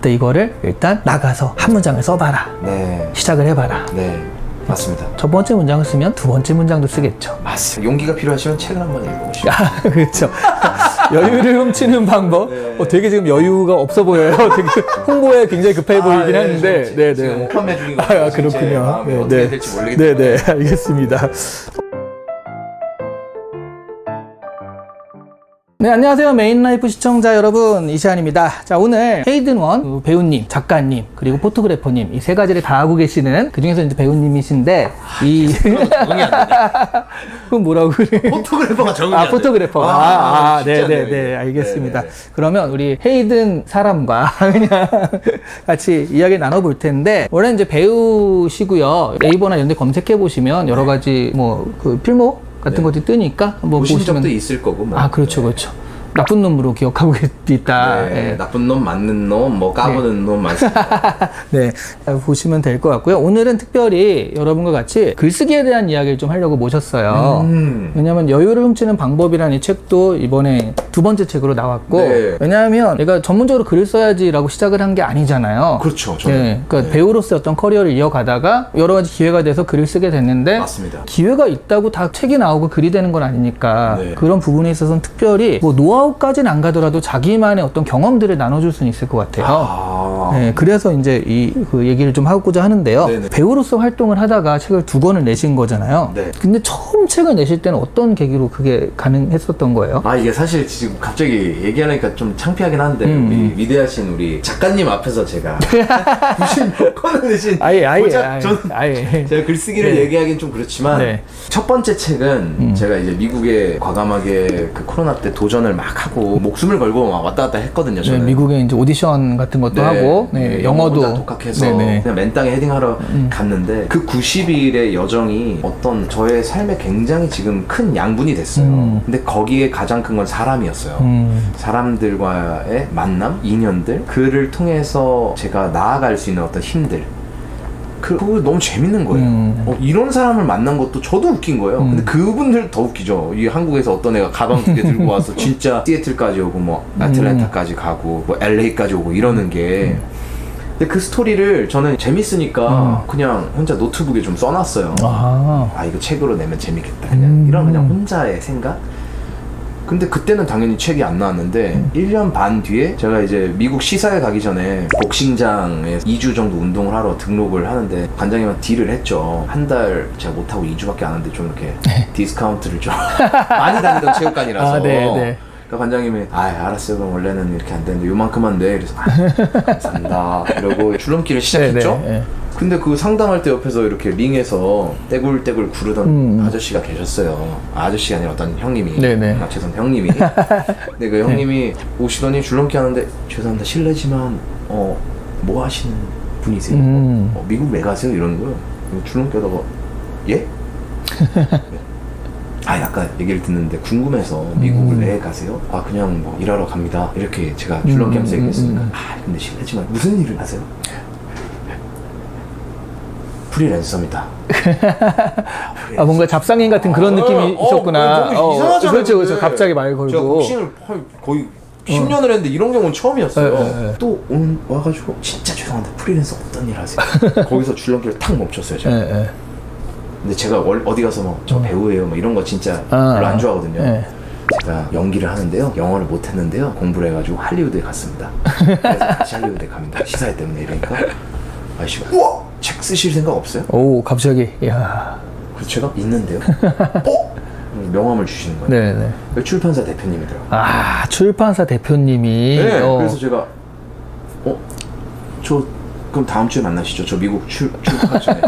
그때 이거를 일단 나가서 한 문장을 써봐라. 네. 시작을 해봐라. 네. 맞습니다. 첫 번째 문장을 쓰면 두 번째 문장도 쓰겠죠. 맞습니다. 용기가 필요하시면 책을 한번 읽어보시죠. 그렇죠. 여유를 훔치는 방법. 네. 되게 지금 여유가 없어 보여요. 되게 홍보에 굉장히 급해 보이긴 하는데. 네, 지금 판매 중이거든요. 그렇군요. 네, 어떻게 될지 모르겠 때문에. 네, 알겠습니다. 네, 안녕하세요. 메인라이프 시청자 여러분, 이시안입니다. 자, 오늘 헤이든원 배우님, 작가님, 그리고 포토그래퍼님, 이 세 가지를 다 하고 계시는, 그 중에서 이제 배우님이신데, 적응이 안 되네. 그건 뭐라고 그래? 포토그래퍼가 적응이 안 돼. 포토그래퍼. 쉽지 않네요, 네, 이게. 알겠습니다. 네, 네. 그러면 우리 헤이든 사람과 그냥 같이 이야기 나눠볼 텐데, 원래 이제 배우시고요. 네이버나 이런 데 검색해보시면 여러 가지 그 필모 같은 네. 것들이 뜨니까 한번 보신 보시면. 적도 있을 거고 뭐. 그렇죠, 네. 그렇죠. 나쁜 놈으로 기억하고 있다. 네. 네. 나쁜 놈, 맞는 놈, 뭐 까부는 놈 많습니다. 네, 보시면 될 것 같고요. 오늘은 특별히 여러분과 같이 글쓰기에 대한 이야기를 좀 하려고 모셨어요. 왜냐하면 여유를 훔치는 방법이라는 이 책도 이번에 두 번째 책으로 나왔고, 네. 왜냐하면 내가 전문적으로 글을 써야지라고 시작을 한 게 아니잖아요. 그렇죠, 저는. 네, 그러니까 배우로서의 어떤 커리어를 이어가다가 여러 가지 기회가 돼서 글을 쓰게 됐는데, 맞습니다. 기회가 있다고 다 책이 나오고 글이 되는 건 아니니까 네. 그런 부분에 있어서는 특별히 뭐 노하우까지는 안 가더라도 자기만의 어떤 경험들을 나눠줄 수는 있을 것 같아요. 네, 그래서 이제 그 얘기를 좀 하고자 하는데요. 네네. 배우로서 활동을 하다가 책을 두 권을 내신 거잖아요. 네. 근데 처음 책을 내실 때는 어떤 계기로 그게 가능했었던 거예요? 이게 사실 지금 갑자기 얘기하니까 좀 창피하긴 한데 우리 위대하신 우리 작가님 앞에서 제가 90몇 권을 내신 고작 저는 제가 글쓰기를 네. 얘기하기는 좀 그렇지만 네. 첫 번째 책은 제가 이제 미국에 과감하게 그 코로나 때 도전을 막 하고 목숨을 걸고 막 왔다 갔다 했거든요. 네, 저는. 미국에 이제 오디션 같은 것도 하고, 네, 영어도 혼자 독학해서 네네. 그냥 맨땅에 헤딩하러 갔는데 그 90일의 여정이 어떤 저의 삶에 굉장히 지금 큰 양분이 됐어요. 근데 거기에 가장 큰 건 사람이었어요. 사람들과의 만남, 인연들, 그를 통해서 제가 나아갈 수 있는 어떤 힘들. 그거 너무 재밌는 거예요. 이런 사람을 만난 것도 저도 웃긴 거예요. 근데 그분들 더 웃기죠. 이 한국에서 어떤 애가 가방 2개 들고 와서 진짜 시애틀까지 오고 뭐 애틀랜타까지 가고 뭐 LA까지 오고 이러는 게. 근데 그 스토리를 저는 재밌으니까 그냥 혼자 노트북에 좀 써놨어요. 이거 책으로 내면 재밌겠다. 이런 그냥 혼자의 생각? 근데 그때는 당연히 책이 안 나왔는데 1년 반 뒤에 제가 이제 미국 시사회 가기 전에 복싱장에 2주 정도 운동을 하러 등록을 하는데 관장님한테 딜을 했죠. 한 달 제가 못하고 2주밖에 안 하는데 좀 이렇게 디스카운트를 좀 많이 다니던 체육관이라서 그러니까 관장님이 알았어요. 그럼 원래는 이렇게 안 되는데 요만큼만 내. 그래서 감사합니다 이러고 줄넘기를 시작했죠. 근데 그 상담할 때 옆에서 이렇게 링에서 떼굴떼굴 구르던 아저씨가 계셨어요. 아저씨가 아니라 어떤 형님이. 죄송합니다. 형님이. 근데 그 형님이 오시더니 줄넘기 하는데 죄송합니다. 실례지만 뭐 하시는 분이세요? 미국 왜 가세요? 이러는 거예요. 줄넘기 하다가 예? 약간 얘기를 듣는데 궁금해서 미국을 왜 가세요? 그냥 뭐 일하러 갑니다. 이렇게 제가 줄넘기 하면서 얘기했으니까 근데 실례지만 무슨 일을 하세요? 프리랜서입니다. 뭔가 잡상인 같은 그런 느낌이 있었구나. 너무 이상하잖아요. 그렇죠. 갑자기 말 걸고. 제가 복싱을 거의 10년을 했는데 이런 경우는 처음이었어요. 또 오늘 와가지고 진짜 죄송한데 프리랜서 어떤 일 하세요? 거기서 줄넘기를 탁 멈췄어요. 제가. 근데 제가 어디 가서 저 배우예요 이런 거 진짜 별로 안 좋아하거든요. 제가 연기를 하는데요. 영어를 못했는데요. 공부를 해가지고 할리우드에 갔습니다. 그래서 다시 할리우드에 갑니다. 시사회 때문에. 이러니까 아저씨가 우와! 책 쓰실 생각 없어요? 갑자기. 야. 그래서 제가 있는데요. 명함을 주시는 거예요. 네네. 출판사 대표님이더라고요. 출판사 대표님이. 그래서 제가 저 그럼 다음 주에 만나시죠. 저 미국 출국하기 전에.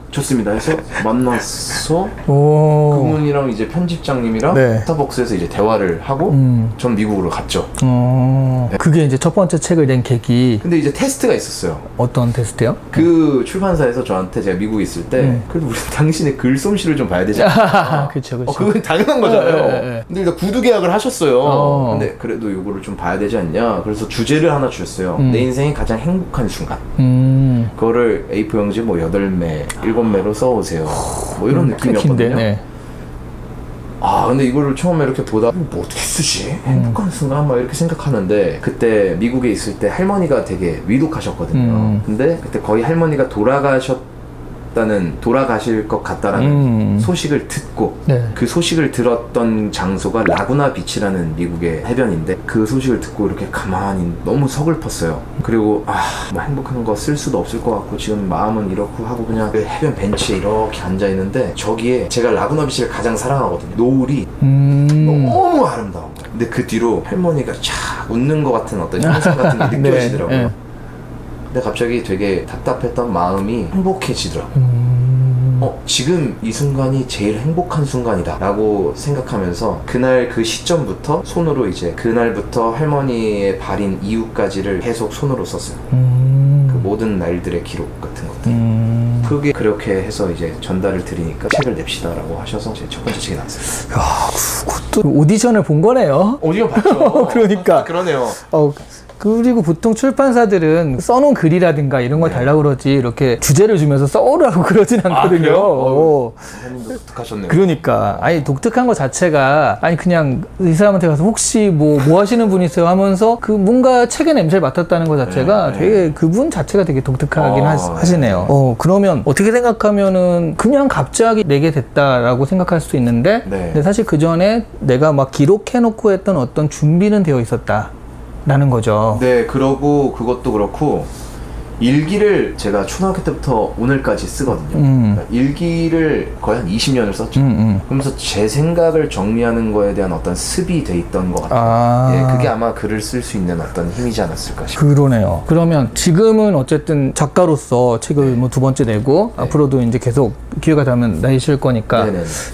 좋습니다 해서 만났어. 그분이랑 이제 편집장님이랑 스타벅스에서 이제 대화를 하고 전 미국으로 갔죠. 그게 이제 첫 번째 책을 낸 계기. 근데 이제 테스트가 있었어요. 어떤 테스트요? 그 출판사에서 저한테 제가 미국에 있을 때 그래도 우리 당신의 글솜씨를 좀 봐야 되지 않나. 그쵸. 그건 당연한 거잖아요. 근데 일단 구두 계약을 하셨어요. 근데 그래도 요거를 좀 봐야 되지 않냐. 그래서 주제를 하나 주셨어요. 내 인생의 가장 행복한 순간. 그거를 A4 용지 뭐 8매, 7매로 써오세요. 뭐 이런 느낌이었거든요. 근데 이거를 처음에 이렇게 보다 뭐 어떻게 쓰지? 행복한 순간 막 이렇게 생각하는데 그때 미국에 있을 때 할머니가 되게 위독하셨거든요. 근데 그때 거의 할머니가 돌아가실 것 같다라는 소식을 듣고 네. 그 소식을 들었던 장소가 라구나 비치라는 미국의 해변인데 그 소식을 듣고 이렇게 가만히 너무 서글펐어요. 그리고 뭐 행복한 거 쓸 수도 없을 것 같고 지금 마음은 이렇고 하고 그냥 그 해변 벤치에 이렇게 앉아 있는데 저기에 제가 라구나 비치를 가장 사랑하거든요. 노을이 너무 아름다운 거예요. 근데 그 뒤로 할머니가 촥 웃는 것 같은 어떤 형상 같은 게 느껴지더라고요. 네. 근데 갑자기 되게 답답했던 마음이 행복해지더라고요. 지금 이 순간이 제일 행복한 순간이다 라고 생각하면서 그날 그 시점부터 손으로 이제 그날부터 할머니의 발인 이후까지를 계속 손으로 썼어요. 그 모든 날들의 기록 같은 것들. 그게 그렇게 해서 이제 전달을 드리니까 책을 냅시다 라고 하셔서 제 첫 번째 책이 나왔어요. 야, 그것도 오디션을 본 거네요. 오디션 봤죠. 그러니까. 그러네요. 그리고 보통 출판사들은 써놓은 글이라든가 이런 걸 달라고 그러지 이렇게 주제를 주면서 써오라고 그러진 않거든요. 선생님도 독특하셨네요. 그러니까 아니 독특한 것 자체가 아니 그냥 이 사람한테 가서 혹시 뭐 하시는 분이세요 하면서 그 뭔가 책의 냄새를 맡았다는 것 자체가 되게 그분 자체가 되게 독특하긴 하시네요. 그러면 어떻게 생각하면은 그냥 갑자기 내게 됐다라고 생각할 수도 있는데 근데 사실 그 전에 내가 막 기록해놓고 했던 어떤 준비는 되어 있었다. 라는 거죠. 네, 그러고 그것도 그렇고 일기를 제가 초등학교 때부터 오늘까지 쓰거든요. 그러니까 일기를 거의 한 20년을 썼죠. 그러면서 제 생각을 정리하는 거에 대한 어떤 습이 돼 있던 것 같아요. 그게 아마 글을 쓸 수 있는 어떤 힘이지 않았을까 싶어요. 그러네요. 그러면 지금은 어쨌든 작가로서 책을 뭐 두 번째 내고 앞으로도 이제 계속 기회가 되면 내실 거니까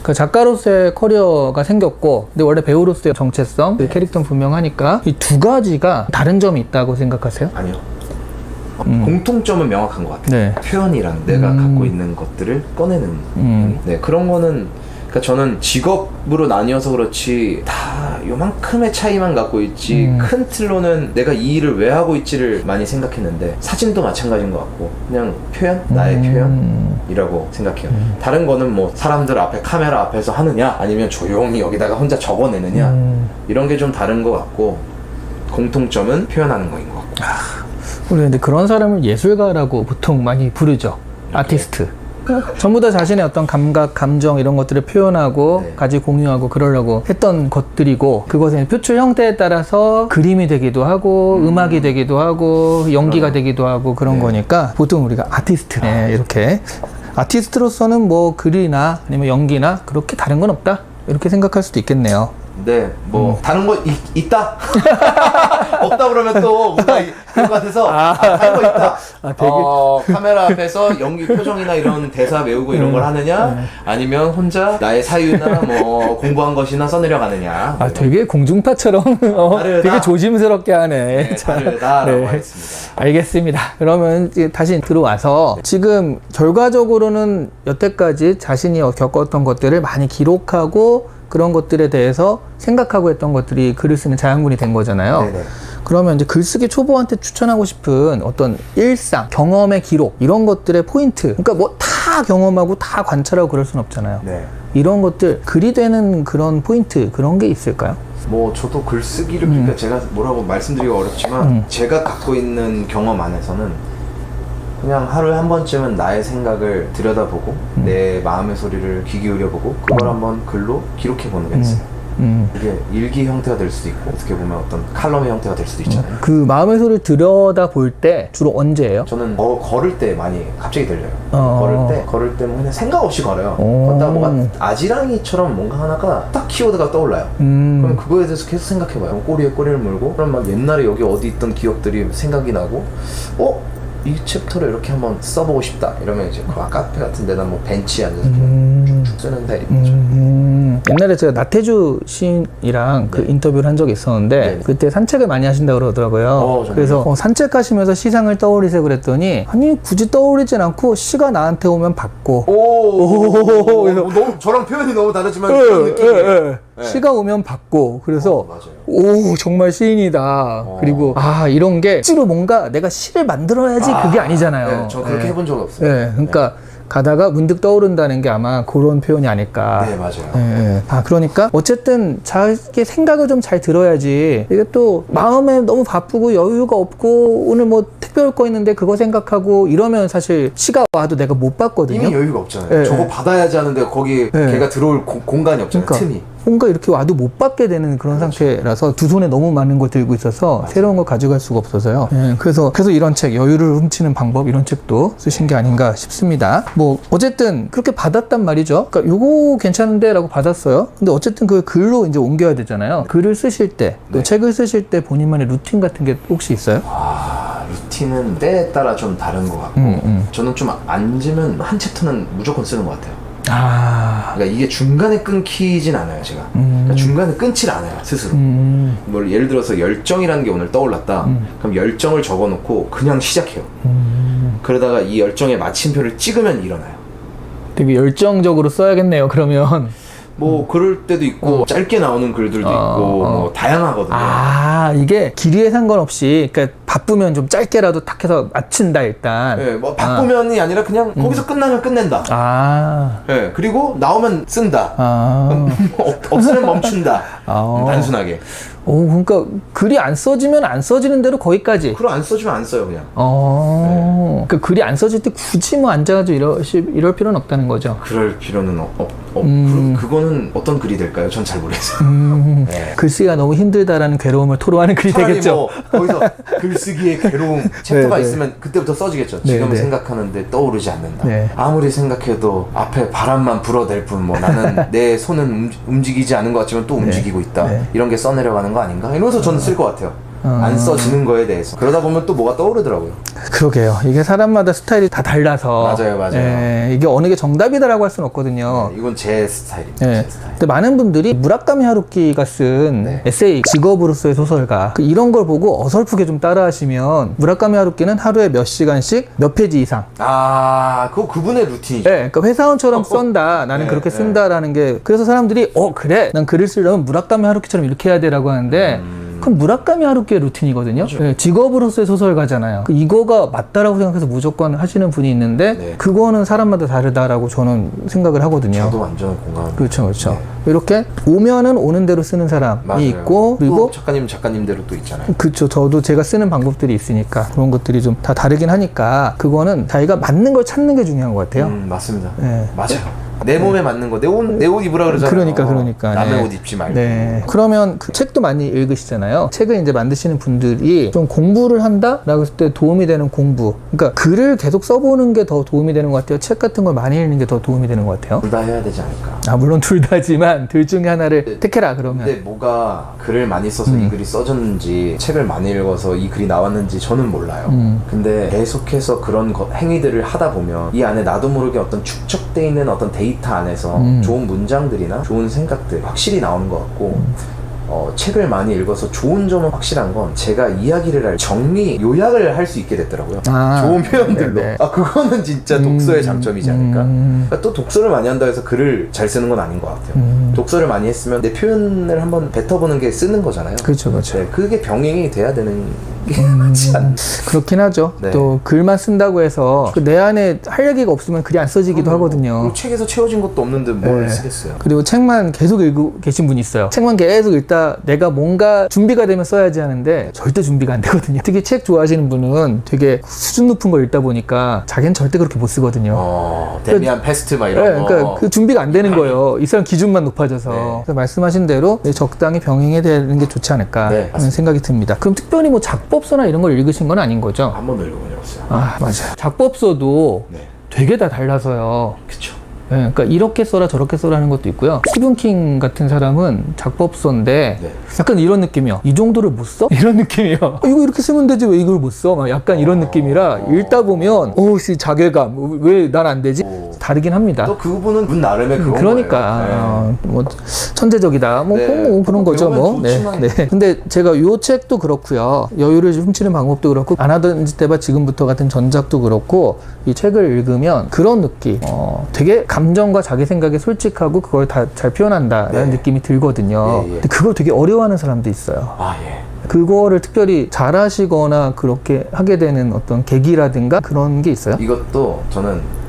그 작가로서의 커리어가 생겼고 근데 원래 배우로서의 정체성, 그 캐릭터는 분명하니까 이 두 가지가 다른 점이 있다고 생각하세요? 아니요. 공통점은 명확한 것 같아요. 표현이랑 내가 갖고 있는 것들을 꺼내는 그런 거는 그러니까 저는 직업으로 나뉘어서 그렇지 다 요만큼의 차이만 갖고 있지 큰 틀로는 내가 이 일을 왜 하고 있지를 많이 생각했는데 사진도 마찬가지인 것 같고 그냥 표현? 나의 표현이라고 생각해요. 다른 거는 뭐 사람들 앞에 카메라 앞에서 하느냐 아니면 조용히 여기다가 혼자 적어내느냐 이런 게 좀 다른 것 같고 공통점은 표현하는 거인 것 같고 우리 근데 그런 사람을 예술가라고 보통 많이 부르죠. 아티스트. 전부 다 자신의 어떤 감각, 감정 이런 것들을 표현하고 같이 공유하고 그러려고 했던 것들이고 그것의 표출 형태에 따라서 그림이 되기도 하고 음악이 되기도 하고 연기가 되기도 하고 그런 거니까 보통 우리가 아티스트 이렇게 아티스트로서는 뭐 글이나 아니면 연기나 그렇게 다른 건 없다 이렇게 생각할 수도 있겠네요. 네, 뭐 다른 거 있다? 없다 그러면 또 뭔가 그런 것 같아서 다른 거 있다. 카메라 앞에서 연기 표정이나 이런 대사 외우고 이런 걸 하느냐 아니면 혼자 나의 사유나 뭐 공부한 것이나 써내려가느냐 되게 공중파처럼 되게 조심스럽게 하네. 다르다라고 하겠습니다. 알겠습니다. 그러면 이제 다시 들어와서 지금 결과적으로는 여태까지 자신이 겪었던 것들을 많이 기록하고 그런 것들에 대해서 생각하고 했던 것들이 글을 쓰는 자양분이 된 거잖아요. 네네. 그러면 이제 글쓰기 초보한테 추천하고 싶은 어떤 일상, 경험의 기록 이런 것들의 포인트 그러니까 뭐 다 경험하고 다 관찰하고 그럴 순 없잖아요. 이런 것들 글이 되는 그런 포인트 그런 게 있을까요? 뭐 저도 글쓰기를 그러니까 제가 뭐라고 말씀드리기 어렵지만 제가 갖고 있는 경험 안에서는 그냥 하루에 한 번쯤은 나의 생각을 들여다보고 내 마음의 소리를 귀 기울여보고 그걸 한번 글로 기록해보는 게 있어요. 이게 일기 형태가 될 수도 있고 어떻게 보면 어떤 칼럼의 형태가 될 수도 있잖아요. 그 마음의 소리를 들여다볼 때 주로 언제예요? 저는 걸을 때 많이 갑자기 들려요. 걸을 때 뭐 그냥 생각 없이 걸어요. 걷다가 뭐가 아지랑이처럼 뭔가 하나가 딱 키워드가 떠올라요. 그럼 그거에 대해서 계속 생각해봐요. 꼬리에 꼬리를 물고 그럼 막 옛날에 여기 어디 있던 기억들이 생각이 나고 이 챕터를 이렇게 한번 써보고 싶다 이러면 이제 그 카페 같은 데나 뭐 벤치에 앉아서 쭉쭉 쓰는데 옛날에 제가 나태주 시인이랑 그 인터뷰를 한 적이 있었는데 그때 산책을 많이 하신다고 그러더라고요. 그래서 산책하시면서 시상을 떠올리세요 그랬더니 아니 굳이 떠올리진 않고 시가 나한테 오면 받고 너무 저랑 표현이 너무 다르지만 그런 느낌이에요. 네. 시가 오면 받고 그래서 맞아요. 오 정말 시인이다. 그리고 이런 게 실제로 뭔가 내가 시를 만들어야지 그게 아니잖아요. 네, 저 그렇게 네. 해본 적 없어요. 네, 그러니까 가다가 문득 떠오른다는 게 아마 그런 표현이 아닐까. 네, 맞아요. 예. 그러니까 어쨌든 자기 생각을 좀 잘 들어야지. 이게 또 마음에 너무 바쁘고 여유가 없고 오늘 뭐 택배 올 거 있는데 그거 생각하고 이러면 사실 시가 와도 내가 못 받거든요. 이미 여유가 없잖아요. 네, 저거 네. 받아야지 하는데 거기 네. 걔가 들어올 공간이 없잖아요. 그러니까 틈이. 뭔가 이렇게 와도 못 받게 되는 그런 상태라서 두 손에 너무 많은 걸 들고 있어서 새로운 걸 가져갈 수가 없어서요. 예, 그래서 이런 책, 여유를 훔치는 방법 이런 책도 쓰신 게 아닌가 싶습니다. 뭐 어쨌든 그렇게 받았단 말이죠. 그러니까 요거 괜찮은데 라고 받았어요. 근데 어쨌든 그 글로 이제 옮겨야 되잖아요. 글을 쓰실 때, 또 네. 책을 쓰실 때 본인만의 루틴 같은 게 혹시 있어요? 루틴은 때에 따라 좀 다른 것 같고 저는 좀 앉으면 한 챕터는 무조건 쓰는 것 같아요. 그러니까 이게 중간에 끊기진 않아요, 제가. 그러니까 중간에 끊질 않아요, 스스로. 뭘 예를 들어서 열정이라는 게 오늘 떠올랐다. 그럼 열정을 적어놓고 그냥 시작해요. 그러다가 이 열정의 마침표를 찍으면 일어나요. 되게 열정적으로 써야겠네요, 그러면. 뭐 그럴 때도 있고 짧게 나오는 글들도 있고 뭐 다양하거든요. 이게 길이에 상관없이 그러니까 바쁘면 좀 짧게라도 탁 해서 마친다 일단. 네, 뭐 바쁘면이 아니라 그냥 거기서 끝나면 끝낸다. 네, 그리고 나오면 쓴다. 없으면 멈춘다. 단순하게. 그러니까 글이 안 써지면 안 써지는 대로 거기까지. 글을 안 써주면 안 써요, 그냥. 그러니까 글이 안 써질 때 굳이 뭐 앉아가지고 이럴 필요는 없다는 거죠. 그럴 필요는 그거는 어떤 글이 될까요? 전 잘 모르겠어요. 네. 글쓰기가 너무 힘들다라는 괴로움을 토로하는 글이 차라리 되겠죠. 뭐 거기서 글쓰기의 괴로움 챕터가 있으면 그때부터 써지겠죠. 지금은 생각하는데 떠오르지 않는다. 아무리 생각해도 앞에 바람만 불어댈 뿐 뭐 나는 내 손은 움직이지 않은 것 같지만 또 움직이고 있다. 이런 게 써내려가는 거 아닌가? 이러면서 저는 쓸 것 같아요. 안 써지는 거에 대해서. 그러다 보면 또 뭐가 떠오르더라고요. 그러게요. 이게 사람마다 스타일이 다 달라서. 맞아요. 이게 어느 게 정답이다라고 할 수는 없거든요. 이건 제 스타일입니다. 제 스타일. 근데 많은 분들이 무라카미 하루키가 쓴 에세이, 직업으로서의 소설가 이런 걸 보고 어설프게 좀 따라하시면 무라카미 하루키는 하루에 몇 시간씩 몇 페이지 이상. 그거 그분의 루틴이죠. 그러니까 회사원처럼 쓴다. 나는 그렇게 쓴다라는 게 그래서 사람들이 그래. 난 글을 쓰려면 무라카미 하루키처럼 이렇게 해야 돼라고 하는데 그건 무라카미 하루키의 루틴이거든요. 직업으로서의 소설가잖아요. 이거가 맞다라고 생각해서 무조건 하시는 분이 있는데 그거는 사람마다 다르다라고 저는 생각을 하거든요. 저도 완전 공감합니다. 그렇죠. 이렇게 오면은 오는 대로 쓰는 사람이 있고 그리고 작가님대로 또 있잖아요. 그렇죠. 저도 제가 쓰는 방법들이 있으니까 그런 것들이 좀 다 다르긴 하니까 그거는 자기가 맞는 걸 찾는 게 중요한 것 같아요. 맞습니다. 맞아요. 내 몸에 맞는 거, 내 옷 입으라 그러잖아요. 그러니까. 남의 옷 입지 말고. 그러면 그 책도 많이 읽으시잖아요. 책을 이제 만드시는 분들이 좀 공부를 한다라고 했을 때 도움이 되는 공부. 그러니까 글을 계속 써보는 게 더 도움이 되는 것 같아요. 책 같은 걸 많이 읽는 게 더 도움이 되는 것 같아요. 둘 다 해야 되지 않을까. 물론 둘 다지만 둘 중에 하나를 택해라 그러면. 근데 뭐가 글을 많이 써서 이 글이 써졌는지 책을 많이 읽어서 이 글이 나왔는지 저는 몰라요. 근데 계속해서 그런 행위들을 하다 보면 이 안에 나도 모르게 어떤 축적돼 있는 어떤 데이터 안에서 좋은 문장들이나 좋은 생각들 확실히 나오는 것 같고 책을 많이 읽어서 좋은 점은 확실한 건 제가 이야기를 할 정리, 요약을 할 수 있게 됐더라고요. 좋은 표현들로. 그거는 진짜 독서의 장점이지 않을까? 그러니까 또 독서를 많이 한다 해서 글을 잘 쓰는 건 아닌 것 같아요. 독서를 많이 했으면 내 표현을 한번 뱉어보는 게 쓰는 거잖아요. 그렇죠. 그게 병행이 돼야 되는 게 맞지 않나. 그렇긴 하죠. 또 글만 쓴다고 해서 내 안에 할 얘기가 없으면 글이 안 써지기도 하거든요. 책에서 채워진 것도 없는데 뭘 쓰겠어요. 그리고 책만 계속 읽고 계신 분이 있어요. 책만 계속 읽다 내가 뭔가 준비가 되면 써야지 하는데 절대 준비가 안 되거든요. 특히 책 좋아하시는 분은 되게 수준 높은 걸 읽다 보니까 자기는 절대 그렇게 못 쓰거든요. 데미안 패스트 막 이런 거. 그러니까 그 준비가 안 되는 거예요. 이 사람 기준만 높아져서. 그래서 말씀하신 대로 적당히 병행해야 되는 게 좋지 않을까 하는 생각이 듭니다. 그럼 특별히 뭐 작법서나 이런 걸 읽으신 건 아닌 거죠? 한 번도 읽어본 적 없어요. 맞아요. 작법서도 되게 다 달라서요. 그쵸. 그러니까 이렇게 써라 저렇게 써라 하는 것도 있고요. 스티븐 킹 같은 사람은 작법서인데 약간 이런 느낌이요. 이 정도를 못 써? 이런 느낌이요. 이거 이렇게 쓰면 되지 왜 이걸 못 써? 막 약간 이런 느낌이라 읽다 보면 자괴감 왜 난 안 되지? 다르긴 합니다. 또 그분은 문 나름의 그런 그러니까 뭐 천재적이다 뭐 그런 거죠 뭐. 근데 제가 요 책도 그렇고요. 여유를 훔치는 방법도 그렇고 안 하던 때봐 지금부터 같은 전작도 그렇고 이 책을 읽으면 그런 느낌. 되게 감정과 자기 생각에 솔직하고 그걸 다 잘 표현한다라는 네. 느낌이 들거든요. 근데 그걸 되게 어려워하는 사람도 있어요. 아, 예. 그거를 특별히 잘하시거나 그렇게 하게 되는 어떤 계기라든가 그런 게 있어요? 이것도 저는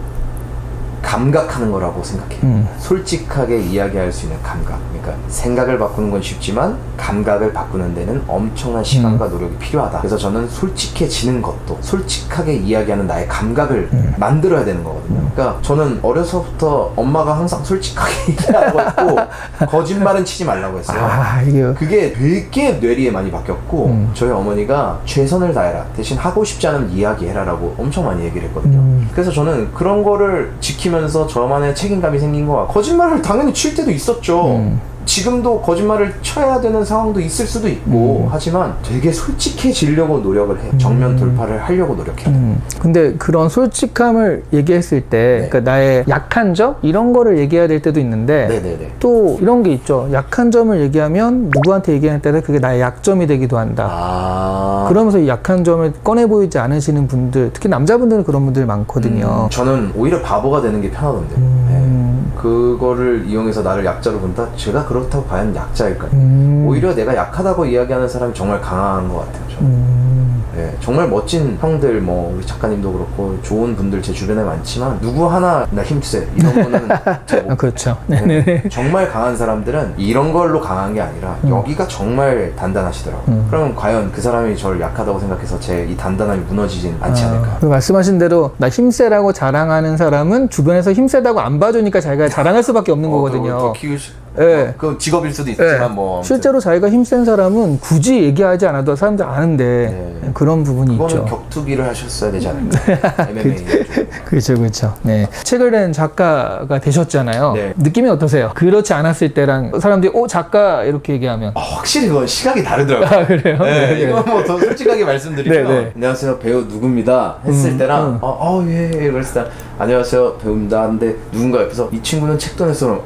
감각하는 거라고 생각해요. 솔직하게 이야기할 수 있는 감각. 그러니까 생각을 바꾸는 건 쉽지만 감각을 바꾸는 데는 엄청난 시간과 노력이 필요하다. 그래서 저는 솔직해지는 것도 솔직하게 이야기하는 나의 감각을 만들어야 되는 거거든요. 그러니까 저는 어려서부터 엄마가 항상 솔직하게 얘기하라고 했고 거짓말은 치지 말라고 했어요. 이게 그게 되게 뇌리에 많이 박혔고 저희 어머니가 최선을 다해라 대신 하고 싶지 않은 이야기해라라고 엄청 많이 얘기를 했거든요. 그래서 저는 그런 거를 지키면서 저만의 책임감이 생긴 거야. 거짓말을 당연히 칠 때도 있었죠. 지금도 거짓말을 쳐야 되는 상황도 있을 수도 있고 하지만 되게 솔직해지려고 노력을 해요. 정면 돌파를 하려고 노력해요. 근데 그런 솔직함을 얘기했을 때 네. 그러니까 나의 약한 점 이런 거를 얘기해야 될 때도 있는데 네네네. 또 이런 게 있죠. 약한 점을 얘기하면 누구한테 얘기할 때는 그게 나의 약점이 되기도 한다. 아. 그러면서 이 약한 점을 꺼내 보이지 않으시는 분들, 특히 남자분들은 그런 분들이 많거든요. 저는 오히려 바보가 되는 게 편하던데. 네. 그거를 이용해서 나를 약자로 본다? 제가 그렇다고 과연 약자일까요? 오히려 내가 약하다고 이야기하는 사람이 정말 강한 것 같아요. 저는. 네, 정말 멋진 형들, 뭐 우리 작가님도 그렇고 좋은 분들 제 주변에 많지만 누구 하나 나 힘세 이런 거는 제가 못 그렇죠. 네. 정말 강한 사람들은 이런 걸로 강한 게 아니라 여기가 정말 단단하시더라고요. 그러면 과연 그 사람이 저를 약하다고 생각해서 제 이 단단함이 무너지진 않지 않을까. 그 말씀하신 대로 나 힘세라고 자랑하는 사람은 주변에서 힘세다고 안 봐주니까 자기가 자랑할 수밖에 없는 거거든요. 더 키우시. 네. 그 직업일 수도 있지만 네. 뭐 아무튼. 실제로 자기가 힘센 사람은 굳이 얘기하지 않아도 사람들 아는데 네. 그런 부분이 그거는 있죠. 격투기를 하셨어야 되지 않을까. MMA. 그렇죠, 그렇죠. 네. 책을 낸 작가가 되셨잖아요. 네. 느낌이 어떠세요? 그렇지 않았을 때랑 사람들이 작가 이렇게 얘기하면 확실히 그건 시각이 다르더라고요. 그래요? 네, 네. 이거 뭐 더 솔직하게 말씀드리면 네, 네. 안녕하세요 배우 누구입니다 했을 때랑 예 그랬을 때 안녕하세요 배우입니다 근데 누군가 옆에서 이 친구는 책도 냈어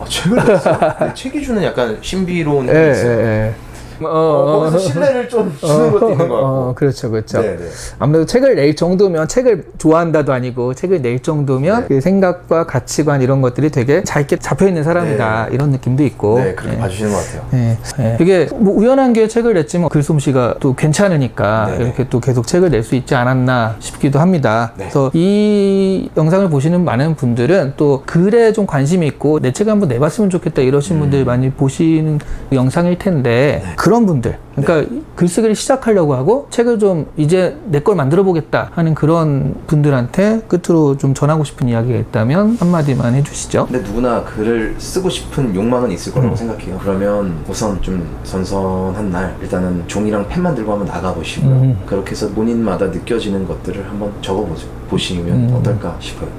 책을 냈어? 책이 주는 약간 신비로운 힘이 있어요. 거기서 신뢰를 좀 주는 것도 있는 것 같고. 그렇죠, 그렇죠. 네네. 아무래도 책을 낼 정도면 책을 좋아한다도 아니고 책을 낼 정도면 네. 그 생각과 가치관 이런 것들이 되게 잘 잡혀 있는 사람이다 네. 이런 느낌도 있고. 네 그렇게 봐주시는 것 같아요. 네. 네. 이게 뭐 우연한 기회에 책을 냈지만 글솜씨가 또 괜찮으니까 네네. 이렇게 또 계속 책을 낼 수 있지 않았나 싶기도 합니다. 네. 그래서 이 영상을 보시는 많은 분들은 또 글에 좀 관심이 있고 내 책을 한번 내봤으면 좋겠다 이러신 분들이 많이 보시는 영상일 텐데 네. 그런 분들 그러니까 글쓰기를 시작하려고 하고 책을 좀 이제 내 걸 만들어 보겠다 하는 그런 분들한테 끝으로 좀 전하고 싶은 이야기가 있다면 한마디만 해주시죠. 근데 누구나 글을 쓰고 싶은 욕망은 있을 거라고 생각해요. 그러면 우선 좀 선선한 날 일단은 종이랑 펜만 들고 한번 나가보시고요. 그렇게 해서 본인마다 느껴지는 것들을 한번 적어보시면 어떨까 싶어요.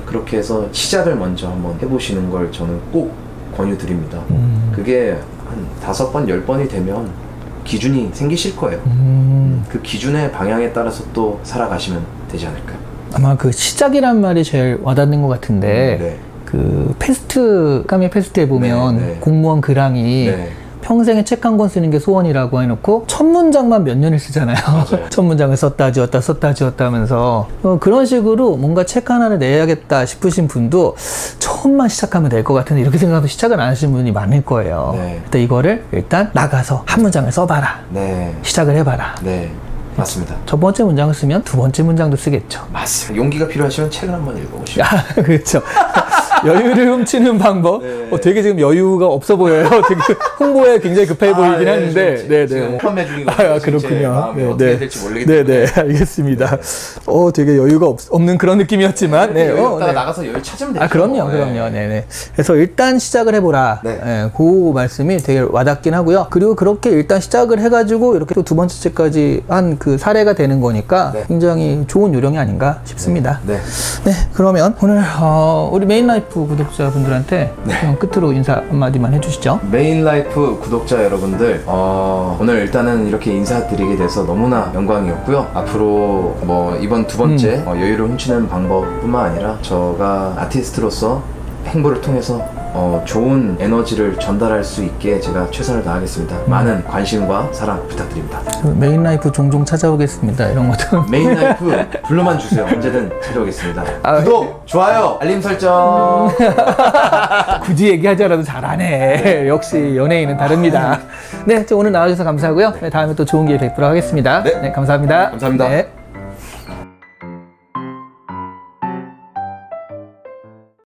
그렇게 해서 시작을 먼저 한번 해보시는 걸 저는 꼭 권유드립니다. 그게 한 5번, 10번이 되면 기준이 생기실 거예요. 그 기준의 방향에 따라서 또 살아가시면 되지 않을까요? 아마 그 시작이란 말이 제일 와닿는 것 같은데 네. 그 패스트 까미 패스트에 보면 네, 네. 공무원 글항이 네. 평생에 책 한 권 쓰는 게 소원이라고 해놓고 첫 문장만 몇 년을 쓰잖아요. 맞아요. 첫 문장을 썼다 지웠다 썼다 지웠다 하면서 그런 식으로 뭔가 책 하나를 내야겠다 싶으신 분도 처음만 시작하면 될 것 같은데 이렇게 생각하면 시작을 안 하시는 분이 많을 거예요. 네. 그때 이거를 일단 나가서 한 문장을 써봐라. 네. 시작을 해봐라. 네. 맞습니다. 첫 번째 문장을 쓰면 두 번째 문장도 쓰겠죠. 맞습니다. 용기가 필요하시면 책을 한번 읽어보시고. 그렇죠. 여유를 훔치는 방법. 네. 되게 지금 여유가 없어 보여요. 되게 홍보에 굉장히 급해 보이긴 하는데. 네, 지금 네. 판매 중이거든요. 그렇군요. 마음이 네, 어떻게 네. 될지 모르기 때문에. 네, 네. 알겠습니다. 되게 여유가 없는 그런 느낌이었지만. 네. 여유 없다가 네. 나가서 여유 찾으면 되죠. 그럼요, 그럼요. 네네. 그래서 일단 시작을 해보라. 네. 네, 그 말씀이 되게 와닿긴 하고요. 그리고 그렇게 일단 시작을 해가지고 이렇게 또 두 번째 책까지 한 그 사례가 되는 거니까 네. 굉장히 좋은 요령이 아닌가 싶습니다. 네. 네, 그러면 오늘 우리 메인라이프 구독자분들한테 그럼 끝으로 인사 한마디만 해주시죠. 메인라이프 구독자 여러분들 오늘 일단은 이렇게 인사드리게 돼서 너무나 영광이었고요. 앞으로 뭐 이번 두 번째 여유를 훔치는 방법뿐만 아니라 저가 아티스트로서 행보를 통해서 좋은 에너지를 전달할 수 있게 제가 최선을 다하겠습니다. 많은 관심과 사랑 부탁드립니다. 그 메인 라이프 종종 찾아오겠습니다. 이런 것도. 메인 라이프 불러만 주세요. 언제든 찾아오겠습니다. 아, 구독, 좋아요, 알림 설정. 굳이 얘기하지 않아도 잘하네. 역시 연예인은 다릅니다. 네, 오늘 나와주셔서 감사하고요. 네, 다음에 또 좋은 기회 뵙도록 하겠습니다. 네. 네, 감사합니다. 감사합니다. 네.